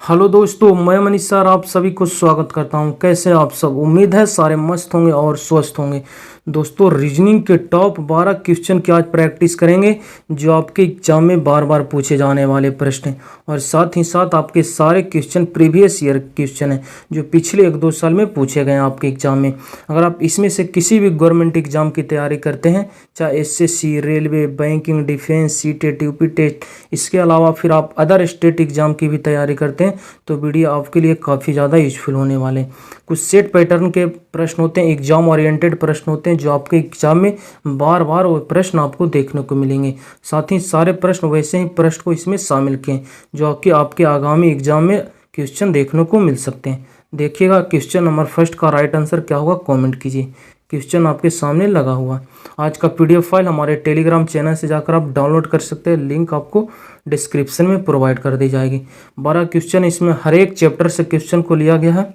Hello दोस्तों, मैं Manish sir आप सभी को स्वागत करता हूं। कैसे हैं आप सब? उम्मीद है सारे मस्त होंगे और स्वस्थ होंगे। दोस्तों, रीजनिंग के टॉप 12 क्वेश्चन की आज प्रैक्टिस करेंगे जो आपके एग्जाम में बार बार पूछे जाने वाले प्रश्न हैं, और साथ ही साथ आपके सारे क्वेश्चन प्रीवियस ईयर क्वेश्चन हैं जो पिछले 1-2 साल में पूछे गए हैं आपके एग्जाम में। अगर आप इसमें से किसी भी गवर्नमेंट एग्जाम की तैयारी करते हैं, चाहे SSC, railway, banking, defence, CTET, UP TET, इसके अलावा फिर आप अदर स्टेट एग्जाम की भी तैयारी करते हैं तो वीडियो आपके लिए काफ़ी ज़्यादा यूजफुल होने वाले। कुछ सेट पैटर्न के प्रश्न होते हैं, एग्जाम ओरिएंटेड प्रश्न होते हैं जो आपके एग्जाम में बार बार वो प्रश्न आपको देखने को मिलेंगे। साथ ही सारे प्रश्न वैसे ही प्रश्न को इसमें शामिल किए जो आपके आगामी एग्जाम में क्वेश्चन देखने को मिल सकते हैं। देखिएगा क्वेश्चन नंबर फर्स्ट का राइट आंसर क्या होगा, कॉमेंट कीजिए। क्वेश्चन आपके सामने लगा हुआ। आज का पीडीएफ फाइल हमारे टेलीग्राम चैनल से जाकर आप डाउनलोड कर सकते हैं, लिंक आपको डिस्क्रिप्शन में प्रोवाइड कर दी जाएगी। 12 क्वेश्चन, इसमें हर एक चैप्टर से क्वेश्चन को लिया गया है।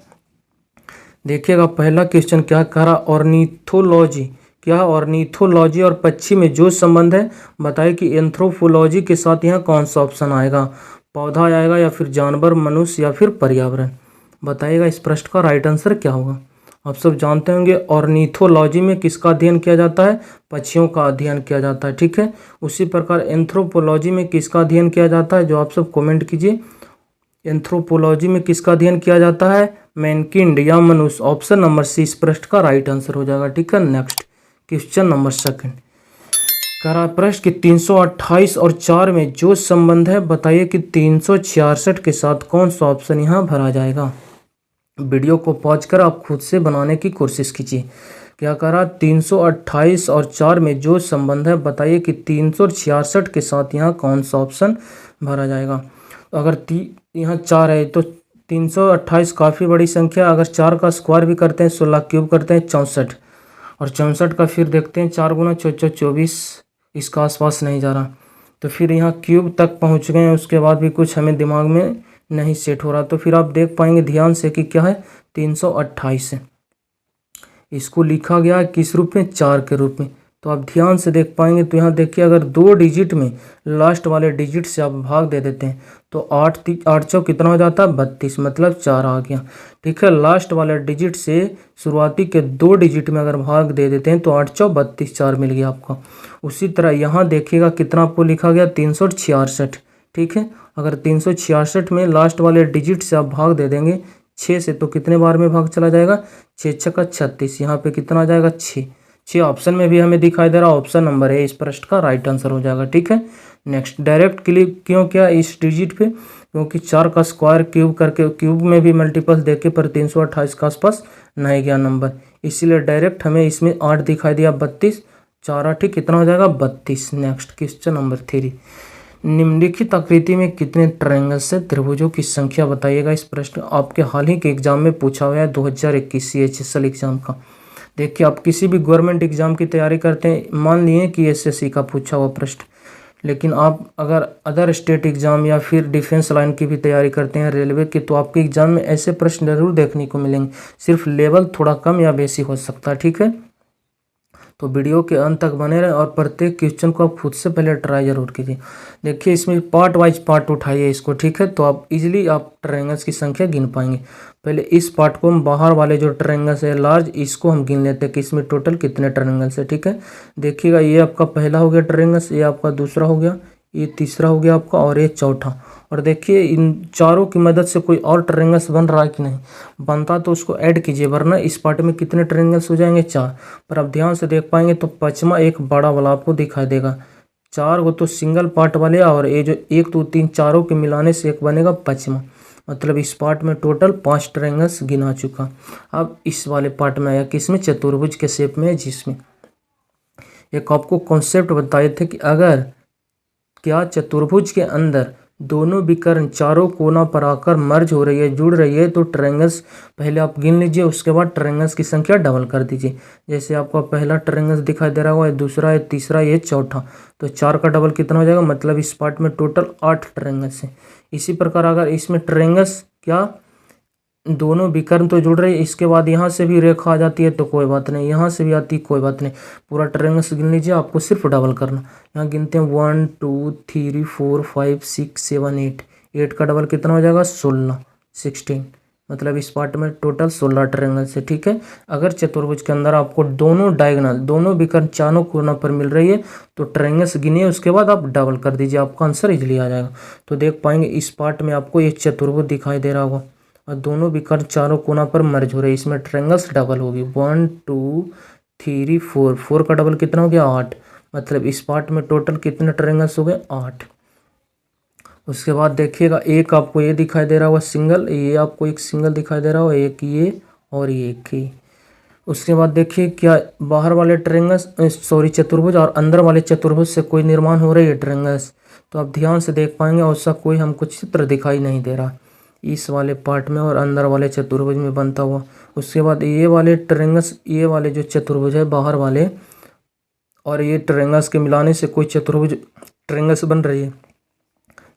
देखिएगा पहला क्वेश्चन क्या कह रहा, ऑर्निथोलॉजी क्या है, ऑर्निथोलॉजी और पक्षी में जो संबंध है बताइए कि एंथ्रोपोलॉजी के साथ यहाँ कौन सा ऑप्शन आएगा, पौधा आएगा या फिर जानवर, मनुष्य या फिर पर्यावरण। बताइएगा इस प्रश्न का राइट आंसर क्या होगा। आप सब जानते होंगे ऑर्निथोलॉजी में किसका अध्ययन किया जाता है, पक्षियों का अध्ययन किया जाता है, ठीक है। उसी प्रकार एंथ्रोपोलॉजी में किसका अध्ययन किया जाता है, जो आप सब कमेंट कीजिए। एंथ्रोपोलॉजी में किसका अध्ययन किया जाता है, मैनकिंड या मनुष्य। ऑप्शन नंबर सी इस प्रश्न का राइट आंसर हो जाएगा, ठीक है। नेक्स्ट क्वेश्चन नंबर सेकंड कह रहा प्रश्न कि 328 और 4 में जो संबंध है बताइए कि 366 के साथ कौन सा ऑप्शन यहाँ भरा जाएगा। वीडियो को पॉज कर आप खुद से बनाने की कोशिश कीजिए। क्या कह रहा, 328 और 4 में जो संबंध है बताइए कि 366 के साथ यहाँ कौन सा ऑप्शन भरा जाएगा। तो अगर यहाँ 4 है तो 328 काफ़ी बड़ी संख्या, अगर 4 का स्क्वायर भी करते हैं 16 क्यूब करते हैं 64, और 64 का फिर देखते हैं 4 गुना 24, इसका आसपास नहीं जा रहा, तो फिर यहाँ क्यूब तक पहुँच गए हैं, उसके बाद भी कुछ हमें दिमाग में नहीं सेट हो रहा। तो फिर आप देख पाएंगे ध्यान से कि क्या है, 328 है। इसको लिखा गया है किस रूप में, 4 के रूप में। तो आप ध्यान से देख पाएंगे तो यहाँ देखिए, अगर 2 डिजिट में लास्ट वाले डिजिट से आप भाग दे देते हैं तो 8 चौक कितना हो जाता है, 32, मतलब 4 आ गया, ठीक है। लास्ट वाले डिजिट से शुरुआती के 2 डिजिट में अगर भाग दे देते हैं तो 8 चौक 32, 4 मिल गया आपका। उसी तरह यहाँ देखिएगा कितना आपको लिखा गया, 366, ठीक है। अगर 366 में लास्ट वाले डिजिट से आप भाग दे देंगे 6 से तो कितने बार में भाग चला जाएगा, 6 छक्का 36, यहाँ पे कितना आ जाएगा, 6 ऑप्शन में भी हमें दिखाई दे रहा, ऑप्शन नंबर है इस प्रश्न का राइट आंसर हो जाएगा, ठीक है। नेक्स्ट डायरेक्ट क्लिक क्यों किया इस डिजिट पे, क्योंकि 4 का स्क्वायर क्यूब करके क्यूब में भी मल्टीपल देखे पर 328 के आसपास नहीं गया नंबर, इसीलिए डायरेक्ट हमें इसमें 8 दिखाई दिया, 32, 4 8 कितना हो जाएगा, 32। नेक्स्ट क्वेश्चन नंबर 3, निम्नलिखित आकृति में कितने ट्रायंगल से त्रिभुजों की संख्या बताइएगा। इस प्रश्न आपके हाल ही के एग्जाम में पूछा हुआ है, 2021 CHSL एग्जाम का। देखिए आप किसी भी गवर्नमेंट एग्जाम की तैयारी करते हैं, मान लिए कि एसएससी का पूछा हुआ प्रश्न, लेकिन आप अगर अदर स्टेट एग्जाम या फिर डिफेंस लाइन की भी तैयारी करते हैं, रेलवे की, तो आपके एग्जाम में ऐसे प्रश्न जरूर देखने को मिलेंगे, सिर्फ लेवल थोड़ा कम या बेसी हो सकता है, ठीक है। तो वीडियो के अंत तक बने रहें और प्रत्येक क्वेश्चन को आप खुद से पहले ट्राई जरूर कीजिए। देखिए इसमें पार्ट वाइज पार्ट उठाइए इसको, ठीक है, तो आप इजीली आप ट्रायंगल्स की संख्या गिन पाएंगे। पहले इस पार्ट को हम बाहर वाले जो ट्रायंगल्स है लार्ज, इसको हम गिन लेते हैं कि इसमें टोटल कितने ट्रायंगल्स है, ठीक है। देखिएगा ये आपका पहला हो गया ट्रायंगल्स, ये आपका दूसरा हो गया, ये तीसरा हो गया आपका, और ये चौथा। और देखिए इन चारों की मदद से कोई और ट्रायंगल्स बन रहा है कि नहीं, बनता तो उसको ऐड कीजिए, वरना इस पार्ट में कितने ट्रायंगल्स हो जाएंगे, 4। पर आप ध्यान से देख पाएंगे तो पचमा एक बड़ा वाला आपको दिखाई देगा। 4 को तो सिंगल पार्ट वाले, और ये जो 1 2 3 चारों के मिलाने से एक बनेगा पचमा, मतलब इस पार्ट में टोटल 5 ट्रायंगल्स गिना चुका। अब इस वाले पार्ट में आया किसमें, चतुर्भुज के शेप में है, जिसमें एक आपको कॉन्सेप्ट बताए थे कि अगर क्या चतुर्भुज के अंदर दोनों विकर्ण चारों कोना पर आकर मर्ज हो रही है, जुड़ रही है, तो ट्रायंगल्स पहले आप गिन लीजिए, उसके बाद ट्रायंगल्स की संख्या डबल कर दीजिए। जैसे आपका पहला ट्रायंगल्स दिखाई दे रहा होगा, दूसरा है, तीसरा, ये चौथा, तो 4 का डबल कितना हो जाएगा, मतलब इस पार्ट में टोटल 8 ट्रायंगल्स हैं। इसी प्रकार अगर इसमें ट्रायंगल्स क्या दोनों विकर्ण तो जुड़ रहे, इसके बाद यहाँ से भी रेखा आ जाती है तो कोई बात नहीं, यहाँ से भी आती कोई बात नहीं, पूरा ट्रायंगल्स गिन लीजिए, आपको सिर्फ डबल करना। यहाँ गिनते हैं 1 2 3 4 5 6 7 8, 8 का डबल कितना हो जाएगा 16, 16 मतलब इस पार्ट में टोटल 16 ट्रायंगल्स है। ठीक है, अगर चतुर्भुज के अंदर आपको दोनों डायगोनल दोनों विकर्ण चारों कोनों पर मिल रही है तो ट्रायंगल्स गिनिए, उसके बाद आप डबल कर दीजिए, आपका आंसर इजीली आ जाएगा। तो देख पाएंगे इस पार्ट में आपको एक चतुर्भुज दिखाई दे रहा होगा और दोनों विकर्ण चारों कोना पर मर्ज हो रहे हैं, इसमें ट्रायंगल्स डबल होगी 1 2 3 4, 4 का डबल कितना हो गया 8, मतलब इस पार्ट में टोटल कितने ट्रायंगल्स हो गए 8। उसके बाद देखिएगा एक आपको ये दिखाई दे रहा होगा सिंगल, ये आपको एक सिंगल दिखाई दे रहा होगा, एक ये और ये एक ही। उसके बाद देखिए क्या बाहर वाले ट्रायंगल्स चतुर्भुज और अंदर वाले चतुर्भुज से कोई निर्माण हो रही है ट्रायंगल्स, तो आप ध्यान से देख पाएंगे ऐसा कोई हमको चित्र दिखाई नहीं दे रहा इस वाले पार्ट में और अंदर वाले चतुर्भुज में बनता हुआ। उसके बाद ये वाले ट्रायंगल्स, ये वाले जो चतुर्भुज है बाहर वाले और ये ट्रायंगल्स के मिलाने से कोई चतुर्भुज ट्रायंगल्स बन रही है।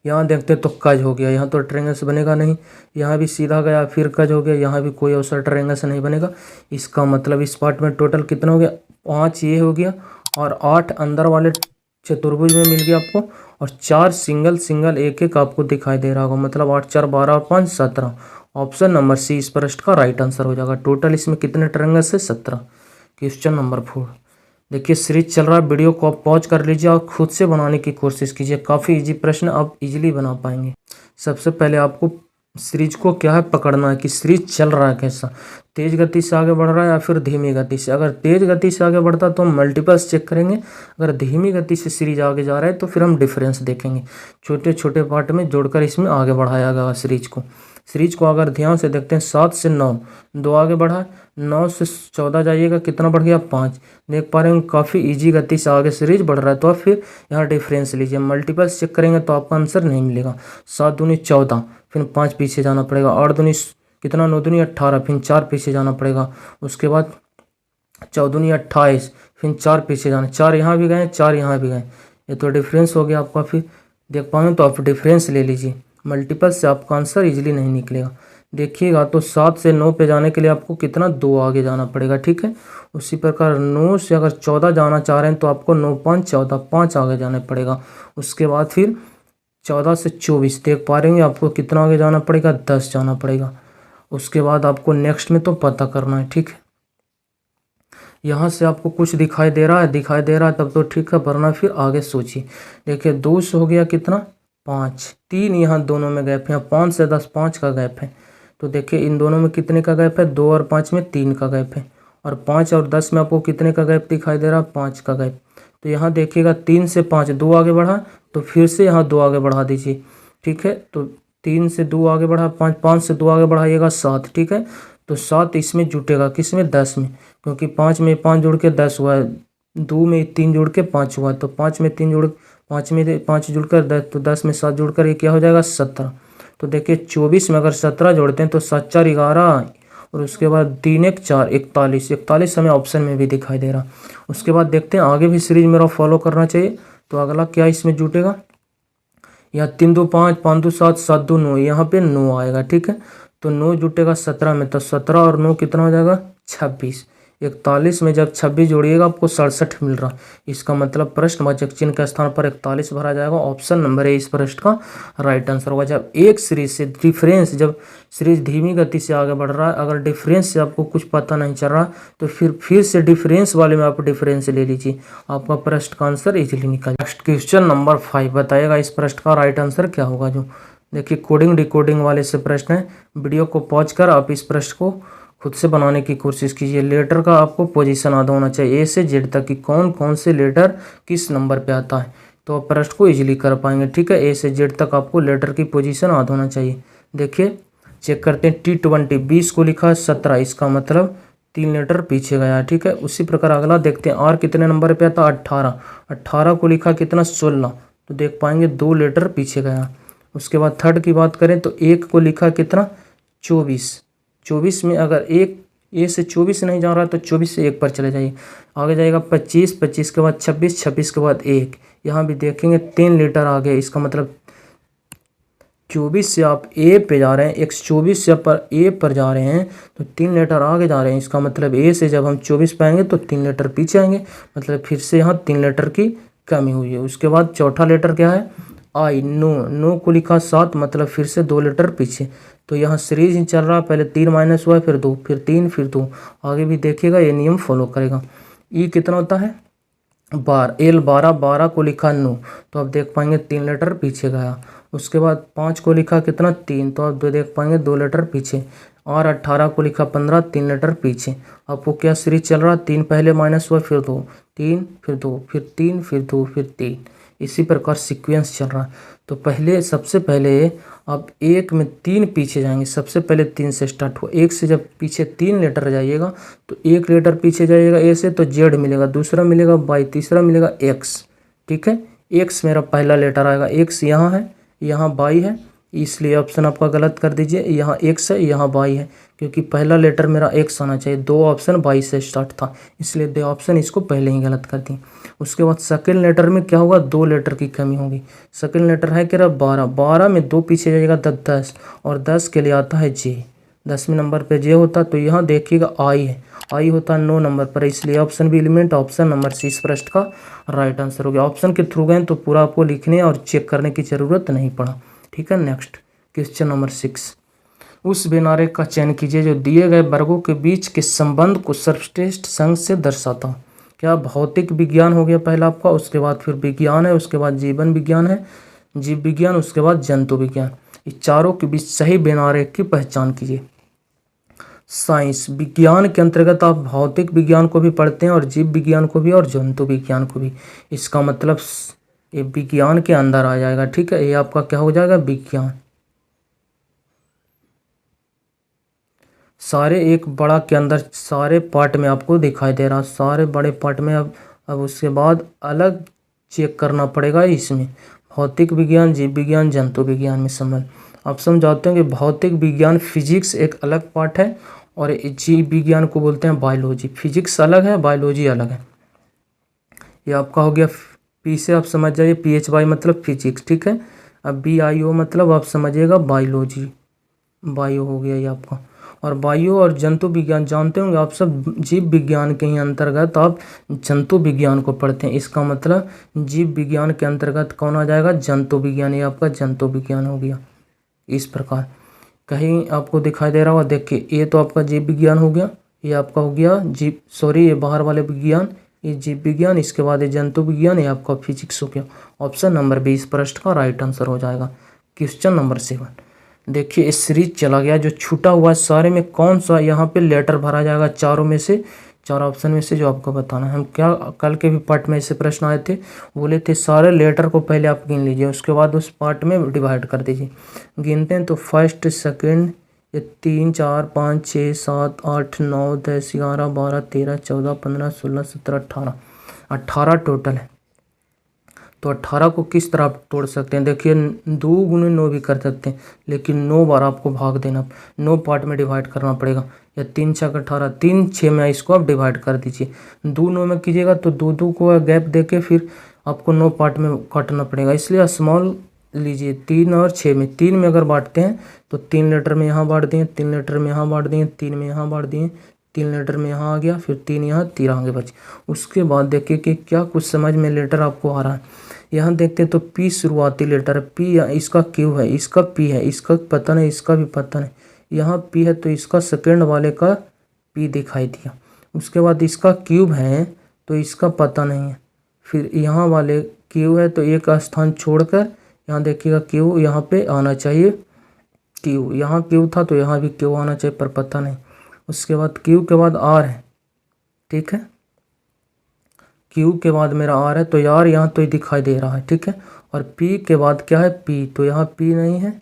यहाँ देखते तो कज हो गया, यहाँ तो ट्रायंगल्स बनेगा नहीं, यहाँ भी सीधा गया फिर कज हो गया, यहाँ भी कोई अवसर ट्रायंगल्स नहीं बनेगा। इसका मतलब इस पार्ट में टोटल कितना हो गया 5 ये हो गया और 8 अंदर वाले चतुर्भुज में मिल गया आपको और 4 सिंगल सिंगल एक एक आपको दिखाई दे रहा होगा, मतलब 8 4 12 और 5 17। ऑप्शन नंबर सी इस प्रश्न का राइट आंसर हो जाएगा। टोटल इसमें कितने ट्रायंगल्स है 17। क्वेश्चन नंबर 4 देखिए सीरीज चल रहा है, वीडियो को आप पॉज कर लीजिए और खुद से बनाने की कोशिश कीजिए, काफ़ी इजी प्रश्न आप इजीली बना पाएंगे। सबसे पहले आपको सीरीज को क्या है पकड़ना है कि सीरीज चल रहा है कैसा, तेज गति से आगे बढ़ रहा है या फिर धीमी गति से। अगर तेज गति से आगे बढ़ता तो हम मल्टीपल्स चेक करेंगे, अगर धीमी गति से सीरीज आगे जा रहा है तो फिर हम डिफरेंस देखेंगे, छोटे छोटे पार्ट में जोड़कर इसमें आगे बढ़ाया गया सीरीज को। सीरीज को अगर ध्यान से देखते हैं 7 से 9 2 आगे बढ़ा, 9 से 14 जाइएगा कितना बढ़ गया 5। देख पा रहे हैं काफ़ी इजी गति से आगे सीरीज बढ़ रहा है, तो आप फिर यहाँ डिफरेंस लीजिए, मल्टीपल्स चेक करेंगे तो आपका आंसर नहीं मिलेगा। 7 दूनी 14, फिर 5 पीछे जाना पड़ेगा, 8 दूनी कितना 9 दूनी 18, फिर 4 पीछे जाना पड़ेगा। उसके बाद 14 दूनी 28, फिर 4 पीछे जाना, 4 यहाँ भी गए 4 यहाँ भी गए, ये तो डिफरेंस हो गया आपका। फिर देख पाएंगे तो आप डिफरेंस ले लीजिए, मल्टीपल से आपका आंसर इजीली नहीं निकलेगा। देखिएगा तो 7 से 9 पे जाने के लिए आपको कितना 2 आगे जाना पड़ेगा। ठीक है, उसी प्रकार 9 से अगर 14 जाना चाह रहे हैं तो आपको 9 5 14 5 आगे जाना पड़ेगा। उसके बाद फिर 14 से 24 देख पा रहे हैं आपको कितना आगे जाना पड़ेगा 10 जाना पड़ेगा। उसके बाद आपको नेक्स्ट में तो पता करना है। ठीक है, यहाँ से आपको कुछ दिखाई दे रहा है तब तो ठीक है, वरना फिर आगे सोचिए। देखिए 2 से हो गया कितना 5, 3 यहाँ दोनों में गैप है, 5 से 10 5 का गैप है, तो देखिए इन दोनों में कितने का गैप है 2 और 5 में 3 का गैप है, और 5 और 10 में आपको कितने का गैप दिखाई दे रहा है 5 का गैप। तो यहाँ देखिएगा 3 से 5 2 आगे बढ़ा, तो फिर से यहाँ 2 आगे बढ़ा दीजिए। ठीक है, तो 3 से 2 आगे बढ़ा, 5 से 2 आगे बढ़ाइएगा 7। ठीक है, तो 7 इसमें जुटेगा किसमें 10 में, क्योंकि 5 में 5 जुड़ के 10 हुआ है, 2 में 3 जुड़ के 5 हुआ है, तो 5 में 3 जुड़ 5 में 5 जुड़कर 10, तो 10 में 7 जुड़कर ये क्या हो जाएगा 17। तो देखिए 24 में अगर 17 जोड़ते हैं तो 7 4 11, और उसके बाद 3 1 4 41, 41 हमें ऑप्शन में भी दिखाई दे रहा। उसके बाद देखते हैं आगे भी सीरीज मेरा फॉलो करना चाहिए, तो अगला क्या इसमें जुटेगा, यहाँ 3 2 5 5 2 7 7 2 9, यहाँ पे 9 आएगा। ठीक है, तो 9 जुटेगा 17 में, तो 17 और 9 कितना हो जाएगा 26। 41 में जब 26 जोड़िएगा आपको 67 मिल रहा, इसका मतलब प्रश्नवाचक चिन्ह के स्थान पर 41 भरा जाएगा। ऑप्शन नंबर ए इस प्रश्न का राइट आंसर होगा। जब एक सीरीज से डिफरेंस, जब सीरीज धीमी गति से आगे बढ़ रहा है, अगर डिफरेंस से आपको कुछ पता नहीं चल रहा तो फिर से डिफरेंस वाले में आप डिफरेंस ले लीजिए, आपका प्रश्न का आंसर इजीली निकल। नेक्स्ट क्वेश्चन नंबर 5 बताइएगा इस प्रश्न का राइट आंसर क्या होगा। जो देखिए कोडिंग डिकोडिंग वाले से प्रश्न है, वीडियो को पॉज कर आप इस प्रश्न को खुद से बनाने की कोशिश कीजिए। लेटर का आपको पोजीशन याद होना चाहिए, ए से जेड तक कि कौन कौन से लेटर किस नंबर पे आता है, तो आप प्रश्न को इजीली कर पाएंगे। ठीक है, ए से जेड तक आपको लेटर की पोजीशन याद होना चाहिए। देखिए चेक करते हैं, T20 20 को लिखा है 17, इसका मतलब 3 लेटर पीछे गया। ठीक है, उसी प्रकार अगला देखते हैं, आर कितने नंबर पे आता है 18, 18 को लिखा कितना 16, तो देख पाएंगे 2 लेटर पीछे गया। उसके बाद थर्ड की बात करें तो 1 को लिखा कितना 24, 24 में अगर एक ए से 24 नहीं जा रहा तो 24 से 1 पर चले जाइए, आगे जाएगा 25, 25 के बाद 26, 26 के बाद 1, यहाँ भी देखेंगे 3 लेटर आ गए। इसका मतलब 24 से आप ए पे जा रहे हैं, 124 से पर ए पर जा रहे हैं तो 3 लेटर आगे जा रहे हैं। इसका मतलब ए से जब हम 24 पाएंगे तो 3 लेटर पीछे आएंगे, मतलब फिर से यहाँ 3 लेटर की कमी हुई है। उसके बाद चौथा लेटर क्या है आई, नो, नो को लिखा 7 मतलब फिर से 2 लेटर पीछे। तो यहाँ सीरीज ही चल रहा, पहले 3 माइनस हुआ, फिर 2, फिर 3, फिर 2, आगे भी देखिएगा ये नियम फॉलो करेगा। ई कितना होता है 12, एल 12, 12 को लिखा 9 तो आप देख पाएंगे 3 लेटर पीछे गया। उसके बाद 5 को लिखा कितना 3 तो आप देख पाएंगे 2 लेटर पीछे। और 18 को लिखा 15, 3 लेटर पीछे। आपको क्या सीरीज चल रहा, 3 पहले माइनस हुआ, फिर 2, 3, फिर 2, फिर 3, फिर 2, फिर 3, इसी प्रकार सीक्वेंस चल रहा है। तो पहले सबसे पहले आप 1 में 3 पीछे जाएंगे, सबसे पहले 3 से स्टार्ट हो। 1 से जब पीछे 3 लेटर जाइएगा तो 1 लेटर पीछे जाइएगा ए से तो जेड मिलेगा, दूसरा मिलेगा वाई, तीसरा मिलेगा एक्स। ठीक है, एक्स मेरा पहला लेटर आएगा, एक्स यहाँ है, यहाँ वाई है, इसलिए ऑप्शन आपका गलत कर दीजिए। यहाँ एक्स है, यहाँ वाई है, क्योंकि पहला लेटर मेरा एक्स आना चाहिए, 2 ऑप्शन वाई से स्टार्ट था, इसलिए 2 ऑप्शन इसको पहले ही गलत कर दिए। उसके बाद सेकंड लेटर में क्या होगा, 2 लेटर की कमी होगी। सेकंड लेटर है क्या 12, 12 में 2 पीछे जाएगा 10, और 10 के लिए आता है जे, 10वें नंबर पे जे होता, तो यहाँ देखिएगा आई है, आई होता है 9 नंबर पर, इसलिए ऑप्शन भी एलिमेंट, ऑप्शन नंबर सी इस प्रश्न का राइट आंसर हो गया। ऑप्शन के थ्रू गए तो पूरा आपको लिखने और चेक करने की जरूरत नहीं पड़ा। ठीक है, नेक्स्ट क्वेश्चन नंबर 6, उस बिनारे का चयन कीजिए जो दिए गए वर्गों के बीच के संबंध को सर्वश्रेष्ठ संघ से दर्शाता। क्या भौतिक विज्ञान हो गया पहला आपका, उसके बाद फिर विज्ञान है, उसके बाद जीवन विज्ञान है, जीव विज्ञान, उसके बाद जंतु विज्ञान। इस चारों के बीच सही बिनारे की पहचान कीजिए। साइंस विज्ञान के अंतर्गत आप भौतिक विज्ञान को भी पढ़ते हैं और जीव विज्ञान को भी और जंतु विज्ञान को भी, इसका मतलब ये विज्ञान के अंदर आ जाएगा। ठीक है, ये आपका क्या हो जाएगा विज्ञान। सारे एक बड़ा के अंदर सारे पार्ट में आपको दिखाई दे रहा, सारे बड़े पार्ट में। अब उसके बाद अलग चेक करना पड़ेगा इसमें, भौतिक विज्ञान, जीव विज्ञान, जंतु विज्ञान में संबंध। आप समझाते हैं कि भौतिक विज्ञान फिजिक्स एक अलग पार्ट है और जीव विज्ञान को बोलते हैं बायोलॉजी। फिजिक्स अलग है, बायोलॉजी अलग है। ये आपका हो गया पी से आप समझ जाइए, PHY मतलब फिजिक्स। ठीक है, अब BIO मतलब आप समझिएगा बायोलॉजी, बायो हो गया ये आपका। और बायो और जंतु विज्ञान जानते होंगे आप सब, जीव विज्ञान के ही अंतर्गत आप जंतु विज्ञान को पढ़ते हैं, इसका मतलब जीव विज्ञान के अंतर्गत कौन आ जाएगा, जंतु विज्ञान। ये आपका जंतु विज्ञान हो गया। इस प्रकार कहीं आपको दिखाई दे रहा होगा, देखिए ये तो आपका जीव विज्ञान हो गया, ये आपका हो गया ये बाहर वाले विज्ञान, ये जीव विज्ञान, इसके बाद ये जंतु विज्ञान, ये आपका फिजिक्स हो गया। ऑप्शन नंबर 20 प्रश्न का राइट आंसर हो जाएगा। क्वेश्चन नंबर 7, देखिए इस सीरीज चला गया, जो छूटा हुआ है सारे में कौन सा यहाँ पे लेटर भरा जाएगा, चारों में से, 4 ऑप्शन में से जो आपको बताना है। हम क्या कल के भी पार्ट में ऐसे प्रश्न आए थे, बोले थे सारे लेटर को पहले आप गिन लीजिए, उसके बाद उस पार्ट में डिवाइड कर दीजिए। गिनते हैं तो फर्स्ट, सेकंड, ये 3, 4, 5, 6, 7, 8, 9, 10, 11, 12, 13, 14, 15, 16, 17, 18 टोटल है। तो 18 को किस तरह आप तोड़ सकते हैं, देखिए 2 गुने 9 भी कर सकते हैं, लेकिन 9 बार आपको भाग देना, 9 पार्ट में डिवाइड करना पड़ेगा। या 3 6 18, 3 6 में इसको आप डिवाइड कर दीजिए। 2 9 में कीजिएगा तो 2 को गैप देके फिर आपको 9 पार्ट में काटना पड़ेगा, इसलिए स्मॉल लीजिए। 3 और 6 में, 3 में अगर बांटते हैं तो 3 लेटर में यहाँ बांट दिए, 3 लेटर में यहाँ बांट दिए, 3 में यहाँ बांट दिए, 3 लेटर में यहाँ आ गया, फिर 3 यहाँ, 3 आगे बचे। उसके बाद देखिए कि क्या कुछ समझ में लेटर आपको आ रहा है। यहाँ देखते हैं तो P शुरुआती लेटर है, P इसका Q है, इसका P है, इसका पता नहीं, इसका भी पता नहीं। यहाँ P है तो इसका सेकंड वाले का P दिखाई दिया। उसके बाद इसका क्यूब है तो इसका पता नहीं है। फिर यहाँ वाले Q है तो एक स्थान छोड़कर यहाँ देखिएगा Q यहाँ पे आना चाहिए, Q यहाँ Q था तो यहाँ भी Q आना चाहिए, पर पता नहीं। उसके बाद Q के बाद R है, ठीक है, Q के बाद मेरा R है तो यार यहाँ तो दिखाई दे रहा है, ठीक है। और P के बाद क्या है P, तो यहाँ P नहीं है,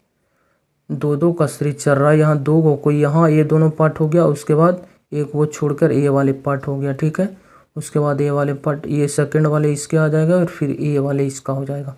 2 का सीरीज चल रहा है, यहाँ 2 को कोई यहाँ ये दोनों पार्ट हो गया, उसके बाद एक वो छोड़कर ये वाले पार्ट हो गया, ठीक है। उसके बाद ये वाले पार्ट, ये सेकंड वाले इसके आ जाएगा और फिर ये वाले इसका हो जाएगा।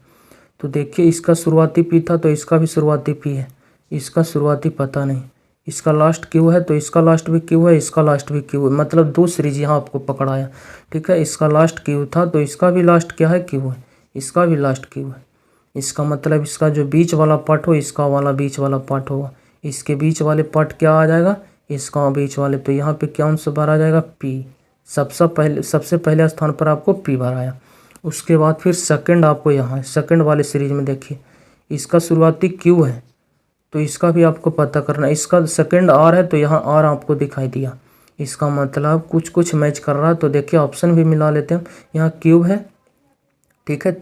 तो देखिए इसका शुरुआती P था तो इसका भी शुरुआती P है, इसका शुरुआती पता नहीं, इसका लास्ट Q है तो इसका लास्ट भी Q है, इसका लास्ट भी Q है, मतलब 2 सीरीज यहाँ आपको पकड़ाया, ठीक है। इसका लास्ट Q था तो इसका भी लास्ट क्या है Q है, इसका भी लास्ट Q है। इसका मतलब इसका जो बीच वाला पार्ट हो, इसका वाला बीच वाला पार्ट होगा, इसके बीच वाले पार्ट क्या आ जाएगा, इसका बीच वाले, तो यहाँ पे क्या आंसर भरा जाएगा P। सबसे पहले स्थान पर आपको P भराया। उसके बाद फिर सेकंड आपको यहाँ है, सेकंड वाले सीरीज में देखिए इसका शुरुआती क्यू है तो इसका भी आपको पता करना है। इसका सेकंड आर है तो यहाँ आर आपको दिखाई दिया, इसका मतलब कुछ कुछ मैच कर रहा है। तो देखिए ऑप्शन भी मिला लेते हैं, यहाँ क्यूब है, ठीक है,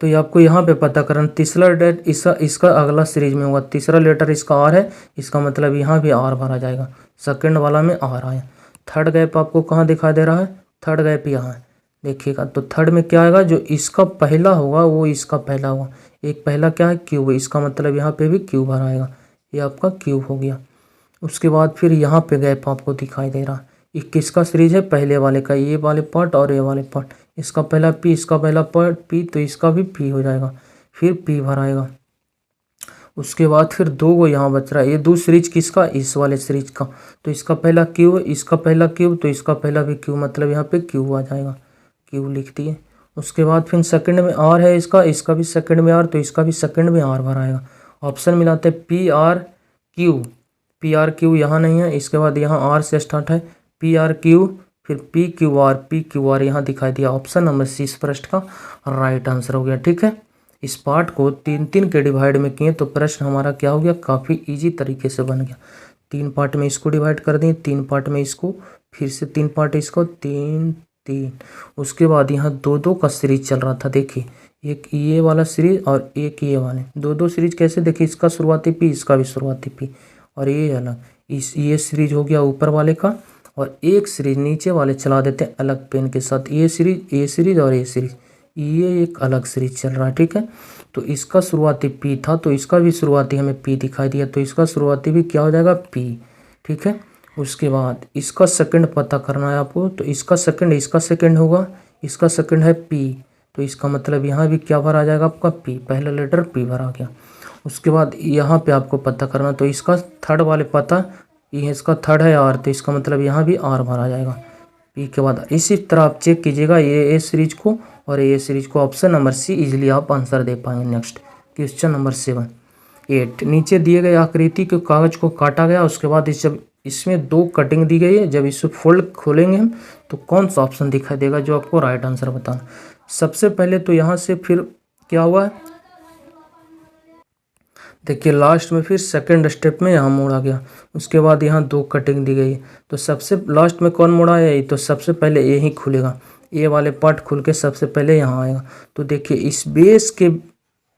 तो ये आपको यहाँ पे पता करना। तीसरा लेटर इसका अगला सीरीज में होगा, तीसरा लेटर इसका आर है, इसका मतलब यहाँ भी आर भरा जाएगा, सेकंड वाला में आर आया। थर्ड गैप आपको कहाँ दिखाई दे रहा है, थर्ड गैप यहाँ है, देखिएगा। तो थर्ड में क्या आएगा, जो इसका पहला होगा वो इसका पहला होगा, एक पहला क्या है क्यूब है, इसका मतलब यहाँ पे भी क्यूब भरा आएगा, ये आपका क्यूब हो गया। उसके बाद फिर यहाँ पे गैप आपको दिखाई दे रहा है, ये किसका सीरीज है, पहले वाले का, ये वाले पार्ट और ये वाले पार्ट, इसका पहला पी, इसका पहला पार्ट पी, तो इसका भी पी हो जाएगा, फिर पी भराएगा। उसके बाद फिर दो को यहाँ बच रहा है, ये दो सीरीज किसका, इस वाले सीरीज का, तो इसका पहला क्यूब, इसका पहला क्यूब, तो इसका पहला भी क्यूब, मतलब यहाँ पे क्यूब आ जाएगा, क्यूब लिख दिए। उसके बाद फिर सेकंड में आर है इसका भी सेकंड में आर, तो इसका भी सेकंड में आर भराएगा। ऑप्शन मिलाते हैं P R Q, P R Q यहाँ नहीं है, इसके बाद यहाँ आर से स्टार्ट है, पी आर क्यू, फिर पी क्यू आर यहाँ दिखाई दिया। ऑप्शन नंबर सी इस प्रश्न का राइट आंसर हो गया, ठीक है। इस पार्ट को तीन तीन के डिवाइड में किए तो प्रश्न हमारा क्या हो गया, काफ़ी इजी तरीके से बन गया। तीन पार्ट में इसको डिवाइड कर दिए, तीन पार्ट में इसको, फिर से तीन पार्ट इसको, तीन तीन। उसके बाद यहाँ दो दो का सीरीज चल रहा था, देखिए एक ये वाला सीरीज और एक ये वाले, दो दो सीरीज कैसे, देखिए इसका शुरुआती पी, इसका भी शुरुआती पी, और ये अलग, ये सीरीज हो गया ऊपर वाले का, और एक सीरीज नीचे वाले चला देते हैं अलग पेन के साथ, ये सीरीज और ये सीरीज, ये एक अलग सीरीज चल रहा है, ठीक है। तो इसका शुरुआती पी था तो इसका भी शुरुआती हमें पी दिखाई दिया, तो इसका शुरुआती भी क्या हो जाएगा, पी, ठीक है। उसके बाद इसका सेकंड पता करना है आपको, तो इसका सेकंड होगा, इसका सेकंड है पी, तो इसका मतलब यहाँ भी क्या भरा जाएगा आपका, पी, पहला लेटर पी भरा गया। उसके बाद यहाँ पे आपको पता करना, तो इसका थर्ड वाले पता, ये इसका थर्ड है आर, तो इसका मतलब यहाँ भी आर भरा जाएगा पी के बाद। इसी तरह आप चेक कीजिएगा ये सीरीज को और ये सीरीज को। ऑप्शन नंबर सी इजीली आप आंसर दे पाएंगे। नेक्स्ट क्वेश्चन नंबर 8, नीचे दिए गए आकृति के कागज को काटा गया, उसके बाद जब इसमें दो कटिंग दी गई है, जब इसे फोल्ड खोलेंगे हम तो कौन सा ऑप्शन दिखाई देगा, जो आपको राइट आंसर बताना। सबसे पहले तो यहाँ से फिर क्या हुआ है, देखिए लास्ट में फिर सेकंड स्टेप में यहाँ मोड़ा गया, उसके बाद यहाँ दो कटिंग दी गई है, तो सबसे लास्ट में कौन मोड़ा है, तो सबसे पहले ये ही खुलेगा, ये वाले पार्ट खुल के सबसे पहले यहाँ आएगा। तो देखिए इस बेस के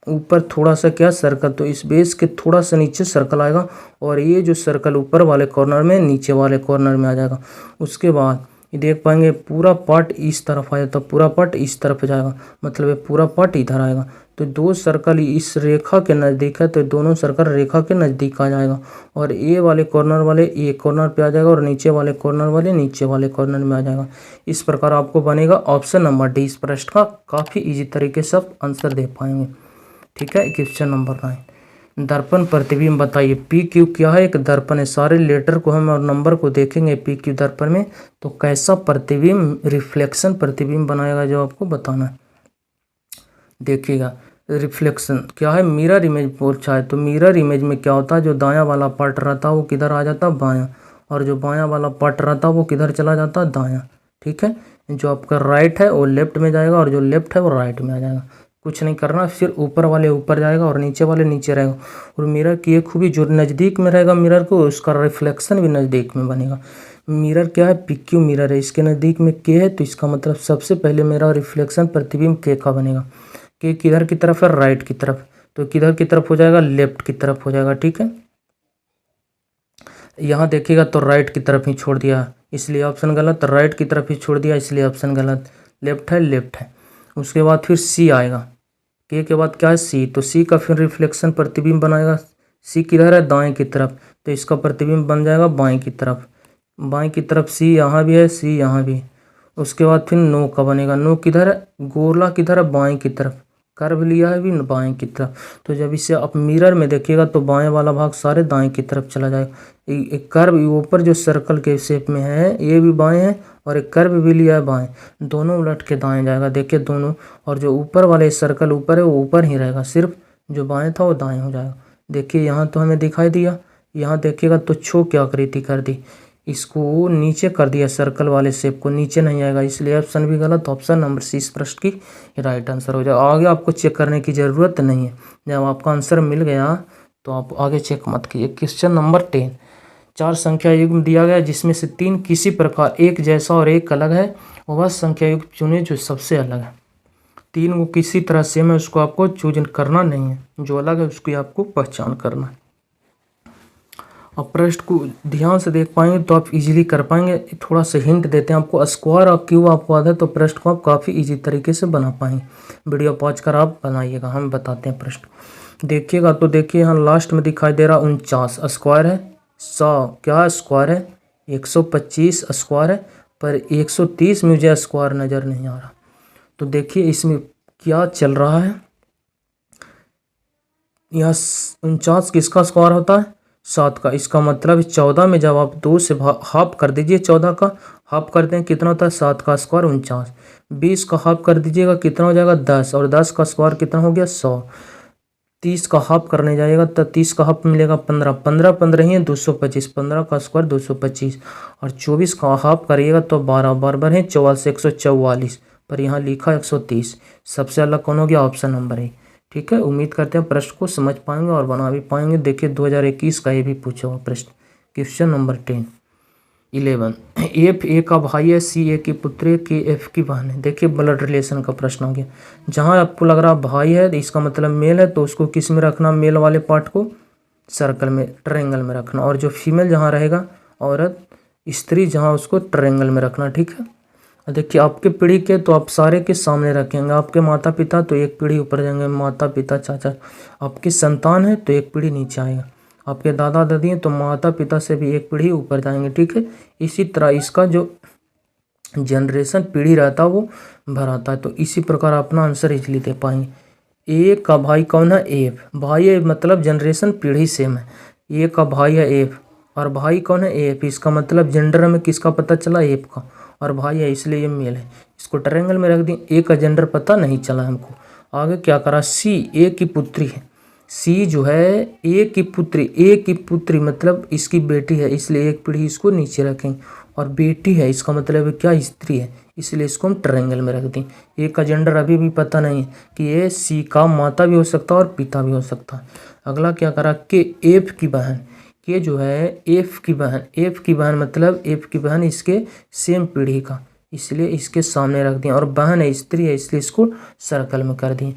ऊपर थोड़ा सा क्या सर्कल, तो इस बेस के थोड़ा सा नीचे सर्कल आएगा, और ये जो सर्कल ऊपर वाले कॉर्नर में नीचे वाले कॉर्नर में आ जाएगा। उसके बाद ये देख पाएंगे पूरा पार्ट इस तरफ आया, तो पूरा पार्ट इस तरफ जाएगा, मतलब ये पूरा पार्ट इधर आएगा। तो दो सर्कल इस रेखा के नज़दीक है, तो दोनों सर्कल रेखा के नज़दीक आ जाएगा, और ये वाले कॉर्नर वाले ये कॉर्नर पे आ जाएगा, और नीचे वाले कॉर्नर वाले नीचे वाले कॉर्नर में आ जाएगा। इस प्रकार आपको बनेगा ऑप्शन नंबर डी इस प्रश्न का। काफ़ी इजी तरीके से आप आंसर दे पाएंगे, ठीक है। क्वेश्चन नंबर 9, दर्पण प्रतिबिंब बताइए। पी क्यू क्या है, एक दर्पण है, सारे लेटर को हम और नंबर को देखेंगे पी क्यू दर्पण में, तो कैसा प्रतिबिंब, रिफ्लेक्शन प्रतिबिंब बनाएगा, जो आपको बताना है। देखिएगा रिफ्लेक्शन क्या है, मिरर इमेज पूछा है, तो मिरर इमेज में क्या होता है, जो दायां वाला पार्ट रहता है वो किधर आ जाता है, बायां, और जो बायां वाला पार्ट रहता है वो किधर चला जाता है, दायां, ठीक है। जो आपका राइट है वो लेफ्ट में जाएगा, और जो लेफ्ट है वो राइट में आ जाएगा। कुछ नहीं करना, फिर ऊपर वाले ऊपर जाएगा और नीचे वाले नीचे रहेगा। और मिरर की एक खूबी, जो नज़दीक में रहेगा मिरर को, उसका रिफ्लेक्शन भी नज़दीक में बनेगा। मिरर क्या है, पीक्यू मिरर है, इसके नज़दीक में के है, तो इसका मतलब सबसे पहले मेरा रिफ्लेक्शन प्रतिबिंब के का बनेगा। के किधर की तरफ है, राइट की तरफ, तो किधर की तरफ हो जाएगा, लेफ्ट की तरफ हो जाएगा, ठीक है। यहाँ देखिएगा तो राइट की तरफ ही छोड़ दिया, इसलिए ऑप्शन गलत, राइट की तरफ ही छोड़ दिया इसलिए ऑप्शन गलत, लेफ्ट है, लेफ्ट है। उसके बाद फिर सी आएगा, के बाद क्या है, सी, तो सी का फिर रिफ्लेक्शन प्रतिबिंब बनाएगा। सी किधर है, दाएं की तरफ, तो इसका प्रतिबिंब बन जाएगा बाएं की तरफ, बाएं की तरफ सी यहाँ भी है, सी यहाँ भी। उसके बाद फिर नो का बनेगा, नो किधर है, गोला किधर है, बाएं की तरफ, कर्व लिया है भी बाएं की तरफ। तो जब इसे आप मिरर में देखिएगा तो बाएं वाला भाग सारे दाएं की तरफ चला जाएगा। एक कर्व ऊपर जो सर्कल के शेप में है ये भी बाएं है, और एक कर्व भी लिया है बाएं, दोनों उलट के दाएं जाएगा, देखिए दोनों। और जो ऊपर वाले सर्कल ऊपर है वो ऊपर ही रहेगा, सिर्फ जो बाएं था वो दाएं हो जाएगा। देखिए यहाँ तो हमें दिखाई दिया, यहाँ देखिएगा तो छो की आकृति कर दी, इसको नीचे कर दिया, सर्कल वाले शेप को नीचे नहीं आएगा, इसलिए ऑप्शन भी गलत। ऑप्शन नंबर सी इस प्रश्न की राइट आंसर हो जाएगा। आगे आपको चेक करने की ज़रूरत नहीं है, जब आपका आंसर मिल गया तो आप आगे चेक मत कीजिए। क्वेश्चन नंबर 10, 4 संख्या युग्म दिया गया जिसमें से 3 किसी प्रकार एक जैसा और एक अलग है, वह संख्या युग्म चुने जो सबसे अलग है। 3 को किसी तरह सेम है, उसको आपको चूज करना नहीं है, जो अलग है उसकी आपको पहचान करना है। अब प्रश्न को ध्यान से देख पाएंगे तो आप इजीली कर पाएंगे। थोड़ा सा हिंट देते हैं आपको, स्क्वायर और क्यूब आपको आता है तो प्रश्न को आप काफ़ी इजी तरीके से बना पाएंगे। वीडियो पॉज कर आप बनाइएगा, हम बताते हैं प्रश्न। देखिएगा तो देखिए यहाँ लास्ट में दिखाई दे रहा 49 स्क्वायर है, 100 क्या स्क्वायर है, 125 स्क्वायर है, पर 130 में मुझे स्क्वायर नज़र नहीं आ रहा। तो देखिए इसमें क्या चल रहा है, यहाँ 49 किसका स्क्वायर होता है, 7 का। इसका मतलब 14 में जब आप 2 से हाफ कर दीजिए, 14 का हाफ करते हैं कितना होता है, 7 का स्क्वायर 49। 20 का हाफ कर दीजिएगा कितना हो जाएगा, 10, और 10 का स्क्वायर कितना हो गया, 100। 30 का हाफ करने जाइएगा तो 30 का हाफ मिलेगा 15, 15 15 ही है 225, 15 का स्क्वायर 225, और 24 का हाफ करिएगा तो 12, 12 है 44, 144, पर यहाँ लिखा 130। सबसे अलग कौन हो गया, ऑप्शन नंबर ए। ठीक है, उम्मीद करते हैं प्रश्न को समझ पाएंगे और बना भी पाएंगे। देखिए 2021 का ये भी पूछा हुआ प्रश्न, क्वेश्चन नंबर 11, एफ ए का भाई है, सी ए की पुत्री है, के एफ की बहन है। देखिए ब्लड रिलेशन का प्रश्न हो गया। जहाँ आपको लग रहा भाई है तो इसका मतलब मेल है, तो उसको किस में रखना, मेल वाले पार्ट को सर्कल में, ट्रायंगल में रखना, और जो फीमेल जहाँ रहेगा औरत स्त्री जहाँ, उसको ट्रायंगल में रखना। ठीक है, देखिए आपके पीढ़ी के तो आप सारे के सामने रखेंगे, आपके माता पिता तो एक पीढ़ी ऊपर जाएंगे, माता पिता चाचा। आपकी संतान है तो एक पीढ़ी नीचे आएगा, आपके दादा दादी हैं तो माता पिता से भी एक पीढ़ी ऊपर जाएंगे। ठीक है, इसी तरह इसका जो जनरेशन पीढ़ी रहता है वो भराता है, तो इसी प्रकार अपना आंसर इजली दे पाएंगे। ए का भाई कौन है, एफ। भाई है मतलब जनरेशन पीढ़ी सेम है, ए का भाई है एफ, और भाई कौन है, एफ। इसका मतलब जेंडर में किसका पता चला, एफ का, और भाई है इसलिए ये मेल है। इसको ट्रायंगल में रख दिए, ए का जेंडर पता नहीं चला हमको। आगे क्या करा, सी ए की पुत्री है, सी जो है ए की पुत्री, ए की पुत्री मतलब इसकी बेटी है, इसलिए एक पीढ़ी इसको नीचे रखेंगे, और बेटी है इसका मतलब क्या, स्त्री है, इसलिए इसको हम ट्रायंगल में रख दें। ए का जेंडर अभी भी पता नहीं है कि ये सी का माता भी हो सकता है और पिता भी हो सकता है। अगला क्या करा, के एफ की बहन, के जो है एफ की बहन, एफ की बहन मतलब एफ की बहन इसके सेम पीढ़ी का, इसलिए इसके सामने रख दिया, और बहन है स्त्री है इसलिए इसको सर्कल में कर दिए।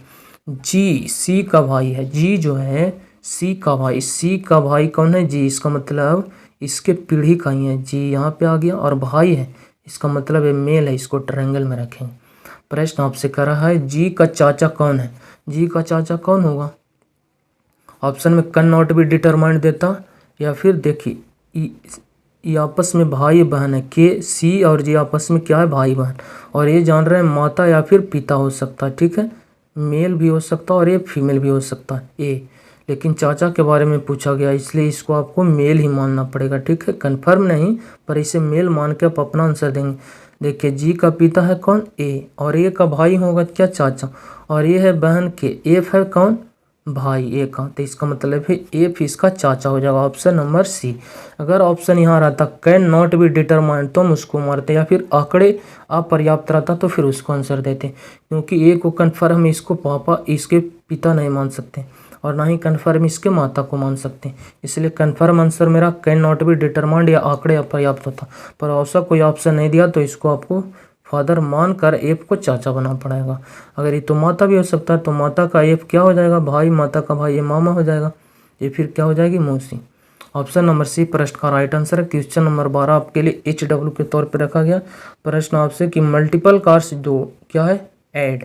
जी सी का भाई है, जी जो है सी का भाई, सी का भाई कौन है, जी। इसका मतलब इसके पीढ़ी का ही है, जी यहाँ पे आ गया, और भाई है इसका मतलब ये मेल है, इसको ट्रायंगल में रखेंगे। प्रश्न आपसे कर रहा है, जी का चाचा कौन है, जी का चाचा कौन होगा। ऑप्शन में कैन नॉट बी डिटरमाइंड देता, या फिर देखिए ये आपस में भाई बहन है, के सी और जी आपस में क्या है, भाई बहन, और ये जान रहे हैं माता या फिर पिता हो सकता है। ठीक है, मेल भी हो सकता है और ये फीमेल भी हो सकता है, ए। लेकिन चाचा के बारे में पूछा गया इसलिए इसको आपको मेल ही मानना पड़ेगा। ठीक है, कंफर्म नहीं पर इसे मेल मान के आप अपना आंसर देंगे। देखिए जी का पिता है कौन, ए, और ए का भाई होगा क्या, चाचा, और ये है बहन के, एफ है कौन, भाई ए का, तो इसका मतलब है एफ इसका चाचा हो जाएगा, ऑप्शन नंबर सी। अगर ऑप्शन यहाँ रहता कैन नॉट बी डिटरमाइंड तो हम उसको मारते, या फिर आंकड़े अपर्याप्त रहता तो फिर उसको आंसर देते, क्योंकि ए को कन्फर्म इसको पापा इसके पिता नहीं मान सकते, और ना ही कन्फर्म इसके माता को मान सकते, इसलिए कन्फर्म आंसर मेरा कैन नॉट बी डिटरमाइंड या आंकड़े अपर्याप्त होता। पर ऐसा कोई ऑप्शन नहीं दिया तो इसको आपको फादर मान कर एफ को चाचा बना पड़ेगा। अगर ये तो माता भी हो सकता है तो माता का एफ क्या हो जाएगा, भाई, माता का भाई ये मामा हो जाएगा, ये फिर क्या हो जाएगी, मौसी। ऑप्शन नंबर सी प्रश्न का राइट आंसर है। क्वेश्चन नंबर 12 आपके लिए HW के तौर पे रखा गया। प्रश्न आपसे कि मल्टीपल कार्स दो क्या है, ऐड।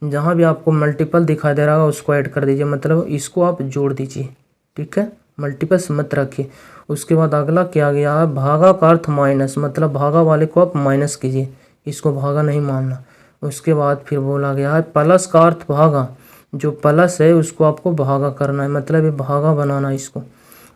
जहाँ भी आपको मल्टीपल दिखाई दे रहा होगा उसको ऐड कर दीजिए, मतलब इसको आप जोड़ दीजिए। ठीक है, मल्टीपल्स मत रखिए। उसके बाद अगला क्या गया है, भागा का अर्थ माइनस, मतलब भागा वाले को आप माइनस कीजिए, इसको भागा नहीं मानना। उसके बाद फिर बोला गया है प्लस का अर्थ भागा, जो प्लस है उसको आपको भागा करना है, मतलब ये भागा बनाना है इसको।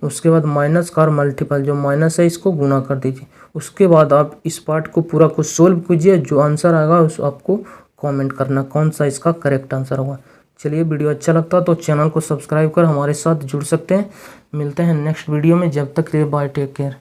उसके बाद माइनस का मल्टीपल, जो माइनस है इसको गुना कर दीजिए। उसके बाद आप इस पार्ट को पूरा को सोल्व कीजिए, जो आंसर आएगा उस आपको कमेंट करना कौन सा इसका करेक्ट आंसर होगा। चलिए वीडियो अच्छा लगता है तो चैनल को सब्सक्राइब कर हमारे साथ जुड़ सकते हैं। मिलते हैं नेक्स्ट वीडियो में, जब तक के लिए बाय, टेक केयर।